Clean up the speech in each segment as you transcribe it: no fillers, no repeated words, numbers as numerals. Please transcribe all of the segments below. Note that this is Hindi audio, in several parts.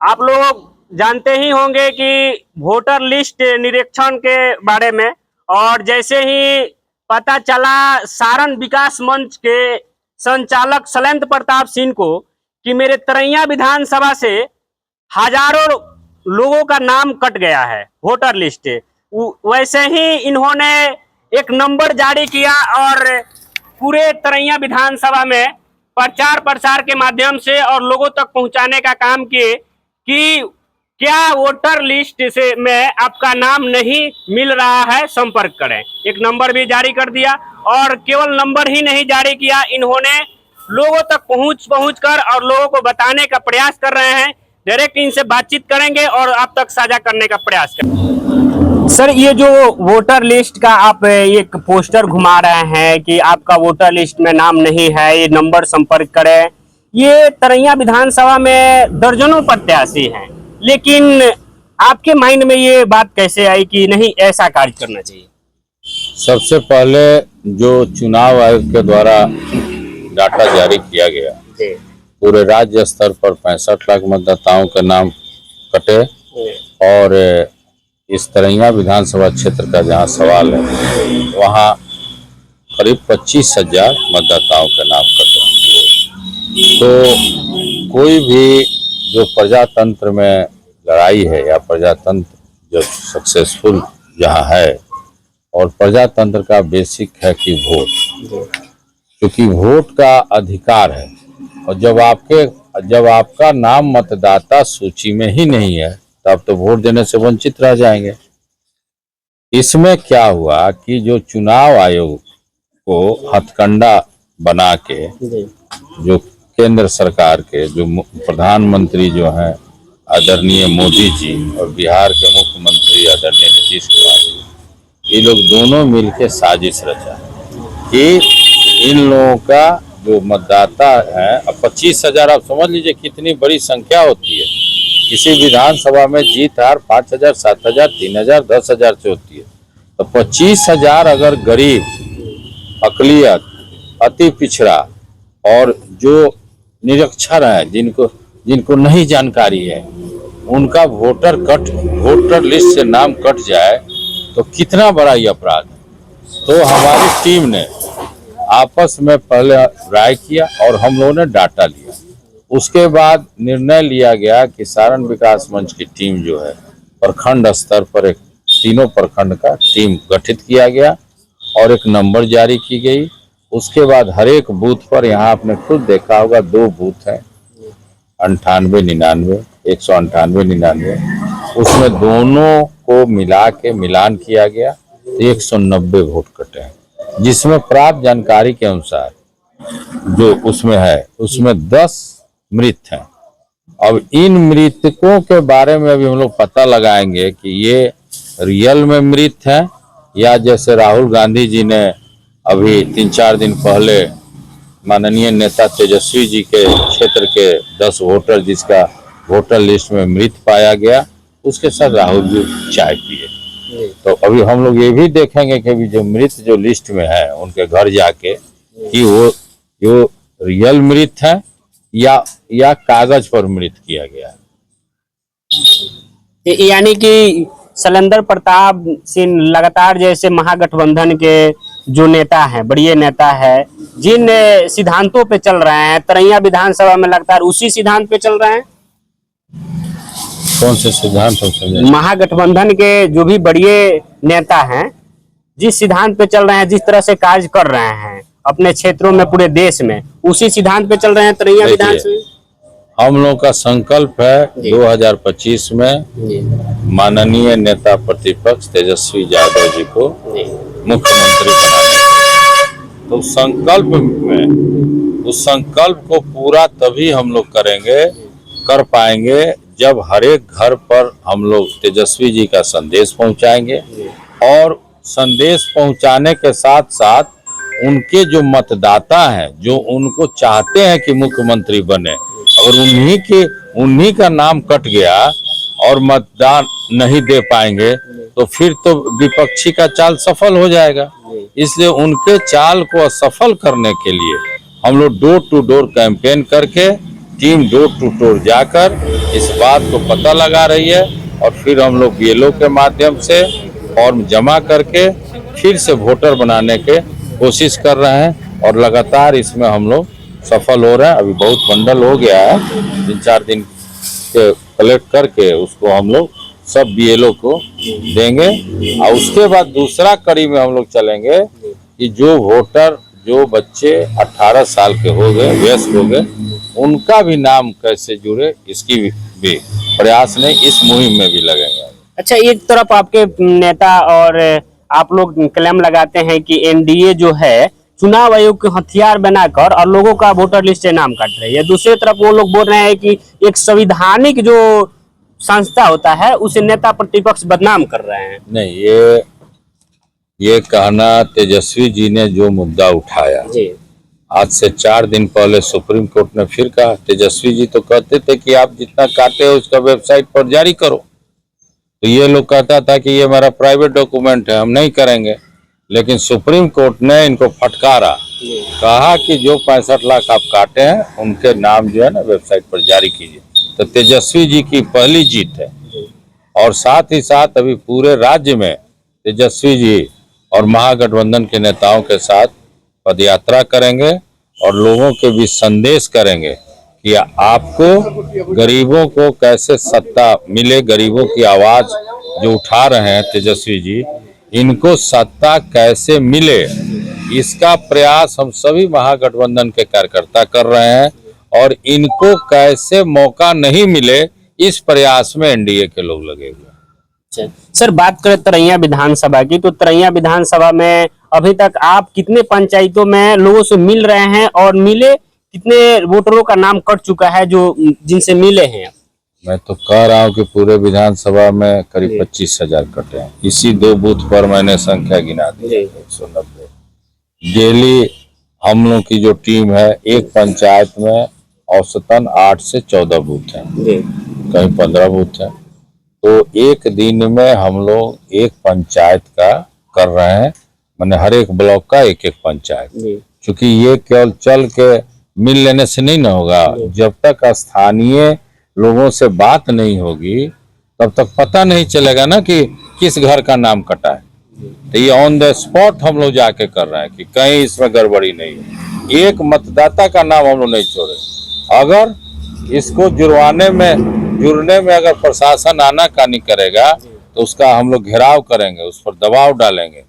आप लोग जानते ही होंगे कि वोटर लिस्ट निरीक्षण के बारे में, और जैसे ही पता चला सारण विकास मंच के संचालक शैलेंद्र प्रताप सिंह को कि मेरे तरैया विधानसभा से हजारों लोगों का नाम कट गया है वोटर लिस्ट, वैसे ही इन्होंने एक नंबर जारी किया और पूरे तरैया विधानसभा में प्रचार प्रसार के माध्यम से और लोगों तक पहुंचाने का काम किए कि क्या वोटर लिस्ट से में आपका नाम नहीं मिल रहा है, संपर्क करें। एक नंबर भी जारी कर दिया और केवल नंबर ही नहीं जारी किया, इन्होंने लोगों तक पहुंच कर और लोगों को बताने का प्रयास कर रहे हैं। डायरेक्ट इनसे बातचीत करेंगे और आप तक साझा करने का प्रयास करेंगे। सर, ये जो वोटर लिस्ट का आप एक पोस्टर घुमा रहे हैं कि आपका वोटर लिस्ट में नाम नहीं है, ये नंबर संपर्क करें, ये तरैया विधानसभा में दर्जनों प्रत्याशी हैं, लेकिन आपके माइंड में ये बात कैसे आई कि नहीं ऐसा कार्य करना चाहिए? सबसे पहले जो चुनाव आयोग के द्वारा डाटा जारी किया गया, पूरे राज्य स्तर पर 65 लाख मतदाताओं के नाम कटे और इस तरैया विधानसभा क्षेत्र का जहां सवाल है वहां करीब 25,000 मतदाताओं के नाम कटे। तो कोई भी जो प्रजातंत्र में लड़ाई है या प्रजातंत्र जो सक्सेसफुल जहां है, और प्रजातंत्र का बेसिक है कि वोट, क्योंकि वोट का अधिकार है, और जब आपका नाम मतदाता सूची में ही नहीं है तब तो वोट देने से वंचित रह जाएंगे। इसमें क्या हुआ कि जो चुनाव आयोग को हथकंडा बना के जो केंद्र सरकार के जो प्रधानमंत्री जो हैं आदरणीय मोदी जी और बिहार के मुख्यमंत्री आदरणीय नीतीश कुमार जी, ये लोग दोनों मिलकर साजिश रचा कि इन लोगों का जो मतदाता है, अब 25,000 आप समझ लीजिए कितनी बड़ी संख्या होती है। किसी विधानसभा में जीत हार 5,000, 7,000, 3,000, 10,000 से होती है, तो 25,000 अगर गरीब, अकलियत, अति पिछड़ा और जो निरक्षर है, जिनको नहीं जानकारी है, उनका वोटर लिस्ट से नाम कट जाए तो कितना बड़ा ये अपराध है। तो हमारी टीम ने आपस में पहले राय किया और हम लोगों ने डाटा लिया। उसके बाद निर्णय लिया गया कि सारण विकास मंच की टीम जो है प्रखंड स्तर पर एक तीनों प्रखंड का टीम गठित किया गया और एक नंबर जारी की गई। उसके बाद हर एक बूथ पर, यहाँ आपने खुद देखा होगा 2 बूथ हैं, 98, 99, 198, 99, उसमें दोनों को मिला के मिलान किया गया, 190 वोट कटे हैं, जिसमें प्राप्त जानकारी के अनुसार जो उसमें है उसमें 10 मृत हैं। अब इन मृतकों के बारे में अभी हम लोग पता लगाएंगे कि ये रियल में मृत हैं या जैसे राहुल गांधी जी ने अभी 3-4 दिन पहले माननीय नेता तेजस्वी जी के क्षेत्र के 10 वोटर जिसका वोटर लिस्ट में मृत पाया गया, उसके साथ राहुल जी चाय पिए। तो अभी हम लोग ये भी देखेंगे कि अभी जो मृत जो लिस्ट में है उनके घर जाके कि वो जो रियल मृत है या कागज पर मृत किया गया है। यानी कि शैलेंद्र प्रताप सिंह लगातार जैसे महागठबंधन के जो नेता हैं, बड़े नेता हैं, जिन सिद्धांतों पे चल रहे हैं, तरैया विधानसभा में लगातार उसी सिद्धांत पे चल रहे हैं। कौन से सिद्धांत? महागठबंधन के जो भी बड़े नेता हैं, जिस सिद्धांत पे चल रहे हैं, जिस तरह से कार्य कर रहे हैं अपने क्षेत्रों में, पूरे देश में, उसी सिद्धांत पे चल रहे हैं तरैया विधानसभा। हम लोग का संकल्प है 2025 में माननीय नेता प्रतिपक्ष तेजस्वी यादव जी को मुख्यमंत्री बनाने। तो संकल्प में, उस संकल्प को पूरा तभी हम लोग कर पाएंगे जब हर एक घर पर हम लोग तेजस्वी जी का संदेश पहुंचाएंगे, और संदेश पहुंचाने के साथ साथ उनके जो मतदाता हैं, जो उनको चाहते हैं कि मुख्यमंत्री बने, और उन्हीं का नाम कट गया और मतदान नहीं दे पाएंगे तो फिर तो विपक्षी का चाल सफल हो जाएगा। इसलिए उनके चाल को सफल करने के लिए हम लोग डोर टू डोर कैंपेन करके टीम डोर टू डोर जाकर इस बात को पता लगा रही है और फिर हम लोग BLO के माध्यम से फॉर्म जमा करके फिर से वोटर बनाने के कोशिश कर रहे हैं और लगातार इसमें हम लोग सफल हो रहे हैं। अभी बहुत बंडल हो गया है, 3-4 दिन के कलेक्ट करके उसको हम लोग सब BLO को देंगे और उसके बाद दूसरा कड़ी में हम लोग चलेंगे कि जो बच्चे 18 साल के हो गए, वयस्क हो गए, उनका भी नाम कैसे जुड़े, इसकी भी प्रयास नहीं, इस मुहिम में भी लगेंगे। अच्छा, एक तरफ आपके नेता और आप लोग क्लेम लगाते हैं कि NDA जो है चुनाव आयोग के हथियार बनाकर और लोगों का वोटर लिस्ट से नाम काट रही है, दूसरी तरफ वो लोग बोल रहे हैं कि एक संवैधानिक जो संस्था होता है उसे नेता प्रतिपक्ष बदनाम कर रहे हैं। नहीं, ये कहना तेजस्वी जी ने जो मुद्दा उठाया जी, आज से 4 दिन पहले सुप्रीम कोर्ट ने फिर कहा। तेजस्वी जी तो कहते थे कि आप जितना काटे हो उसका वेबसाइट पर जारी करो, तो ये लोग कहता था कि ये हमारा प्राइवेट डॉक्यूमेंट है, हम नहीं करेंगे। लेकिन सुप्रीम कोर्ट ने इनको फटकारा, कहा कि जो 65 लाख आप काटे हैं उनके नाम जो है ना वेबसाइट पर जारी कीजिए। तो तेजस्वी जी की पहली जीत है और साथ ही साथ अभी पूरे राज्य में तेजस्वी जी और महागठबंधन के नेताओं के साथ पदयात्रा करेंगे और लोगों के बीच संदेश करेंगे कि आपको गरीबों को कैसे सत्ता मिले, गरीबों की आवाज जो उठा रहे हैं तेजस्वी जी, इनको सत्ता कैसे मिले, इसका प्रयास हम सभी महागठबंधन के कार्यकर्ता कर रहे हैं और इनको कैसे मौका नहीं मिले, इस प्रयास में NDA के लोग लगे हुए। सर, बात करें तरैया विधानसभा की, तो तरैया विधानसभा में अभी तक आप कितने पंचायतों में लोगों से मिल रहे हैं और मिले कितने वोटरों का नाम कट चुका है जो जिनसे मिले हैं? मैं तो कह रहा हूँ कि पूरे विधानसभा में करीब 25,000 कटे हैं। इसी 2 बूथ पर मैंने संख्या गिना दी 190। डेली हम लोग की जो टीम है, एक पंचायत में औसतन 8 से 14 बूथ हैं, कहीं 15 बूथ हैं। तो एक दिन में हम लोग एक पंचायत का कर रहे हैं, माने हर एक ब्लॉक का एक पंचायत, क्योंकि ये केवल चल के मिल लेने से नहीं ना होगा। जब तक स्थानीय लोगों से बात नहीं होगी तब तक पता नहीं चलेगा ना कि किस घर का नाम कटा है। तो ये ऑन द स्पॉट हम लोग जाके कर रहे हैं कि कहीं इसमें गड़बड़ी नहीं है। एक मतदाता का नाम हम लोग नहीं छोड़े। अगर इसको जुड़ने में अगर प्रशासन आनाकानी करेगा तो उसका हम लोग घेराव करेंगे, उस पर दबाव डालेंगे,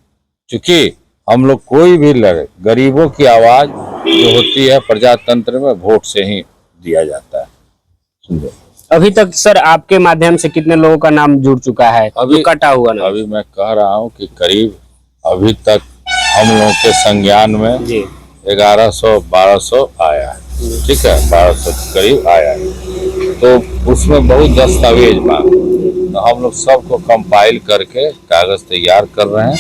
क्योंकि हम लोग कोई भी लड़े, गरीबों की आवाज जो होती है प्रजातंत्र में वोट से ही दिया जाता है। अभी तक सर आपके माध्यम से कितने लोगों का नाम जुड़ चुका है अभी कटा हुआ ना? अभी मैं कह रहा हूँ कि करीब अभी तक हम लोगों के संज्ञान में 1100-1200 आया है। ठीक है, 1200 करीब आया है। तो उसमें बहुत दस्तावेज मांग, तो हम लोग सबको कंपाइल करके कागज तैयार कर रहे हैं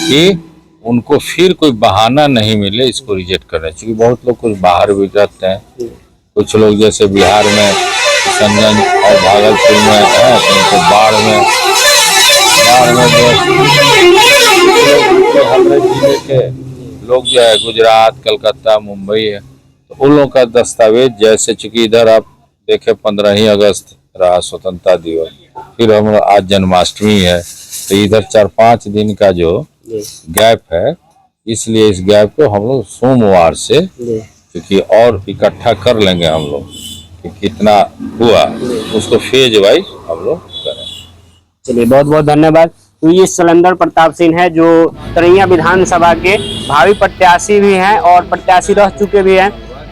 कि उनको फिर कोई बहाना नहीं मिले इसको रिजेक्ट करने। क्योंकि बहुत लोग कुछ बाहर भी रहते हैं, कुछ लोग जैसे बिहार में किशनगंज और भागलपुर में है, तो बाढ़ में जो हमारे जिले के लोग जो है गुजरात, कलकत्ता, मुंबई है, तो उन लोगों का दस्तावेज जैसे, चूंकि इधर आप देखे 15 अगस्त रहा स्वतंत्रता दिवस, फिर हम आज जन्माष्टमी है, तो इधर 4-5 दिन का जो गैप है, इसलिए इस गैप को हम लोग सोमवार से क्योंकि और इकट्ठा कर लेंगे हम लोग कि कितना हुआ, उसको फेज वाइज हम लोग करें। चलिए, बहुत बहुत धन्यवाद। तो ये शैलेंद्र प्रताप सिंह है जो तरैया विधानसभा के भावी प्रत्याशी भी हैं और प्रत्याशी रह चुके भी हैं।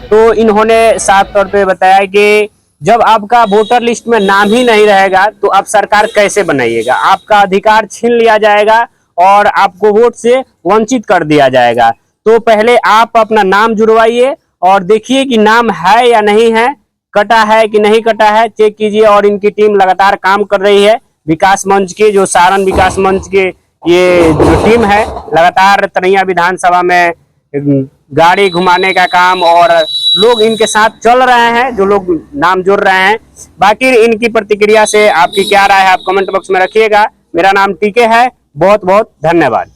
तो इन्होंने साफ तौर पे बताया कि जब आपका वोटर लिस्ट में नाम ही नहीं रहेगा तो आप सरकार कैसे बनाइएगा, आपका अधिकार छीन लिया जाएगा और आपको वोट से वंचित कर दिया जाएगा। तो पहले आप अपना नाम जुड़वाइए और देखिए कि नाम है या नहीं है, कटा है कि नहीं कटा है, चेक कीजिए। और इनकी टीम लगातार काम कर रही है। विकास मंच के जो सारण विकास मंच के ये जो टीम है लगातार तरैया विधानसभा में गाड़ी घुमाने का काम और लोग इनके साथ चल रहे हैं, जो लोग नाम जोड़ रहे हैं। बाकी इनकी प्रतिक्रिया से आपकी क्या राय है आप कमेंट बॉक्स में रखिएगा। मेरा नाम टीके है। बहुत बहुत धन्यवाद।